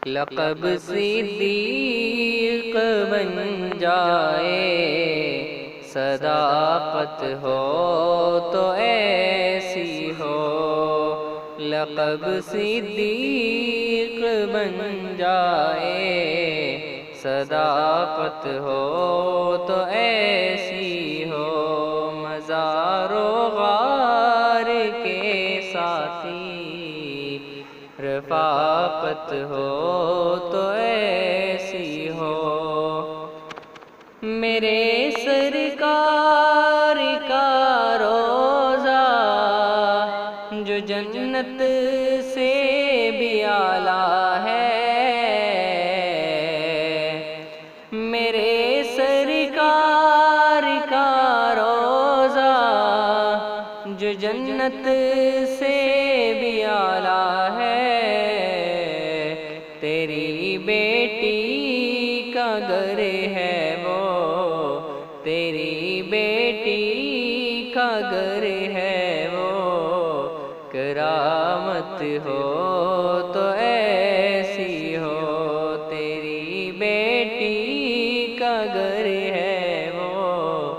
لقب صدیق بن جائے، صداقت ہو تو ایسی ہو۔ لقب صدیق بن جائے، صداقت ہو تو ایسی ہو۔ مزار و غار کے ساتھی، رفاقت ہو تو ایسی ہو۔ میرے سرکار کا روضہ جو جنت سے بھی اعلیٰ ہے، میرے سرکار کا روضہ جو جنت سے بھی اعلیٰ ہے۔ تیری بیٹی کا گھر ہے وہ، تیری بیٹی کا گھر ہے وہ۔ کرامت ہو تو ایسی ہو، تیری بیٹی کا گھر ہے وہ۔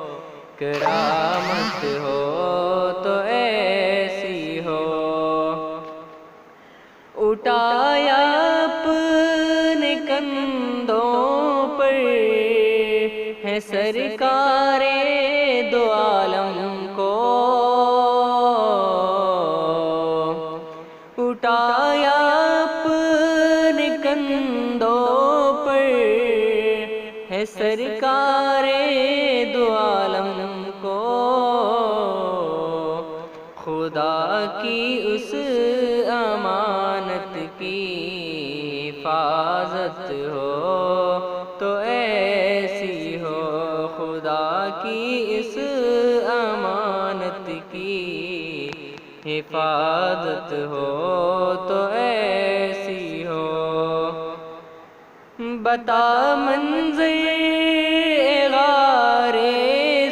کرامت ہو تو ایسی ہو۔ اٹھایا اپنے کندھوں پر ہے سرکار دو عالم کو، اٹھایا اپنے کندھوں پر ہے سرکار دو عالم کو۔ خدا کی اس امانت کی حفاظت ہو تو ایسی ہو۔ خدا کی اس امانت کی حفاظت ہو تو ایسی ہو۔ بتا منظر غار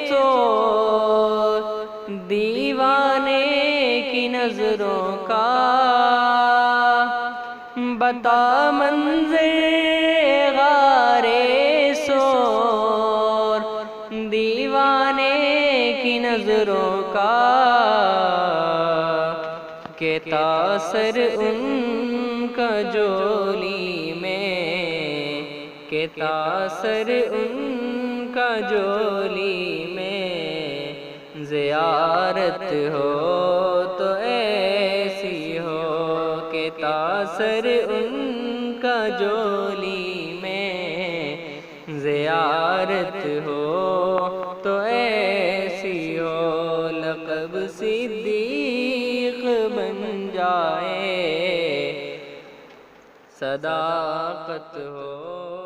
صور دیوانے کی نظروں کا، بتا منظر غار صور دیوانے کی نظروں کا، کہ تاثر ان کا جولی میں، کہ تاثر ان کا جولی میں۔ زیارت ہو تو ایسی ہو، کہ تاثر ان کا جولی میں۔ زیارت ہو تو ایسی ہو، لقب صدیق بن جائے، صداقت ہو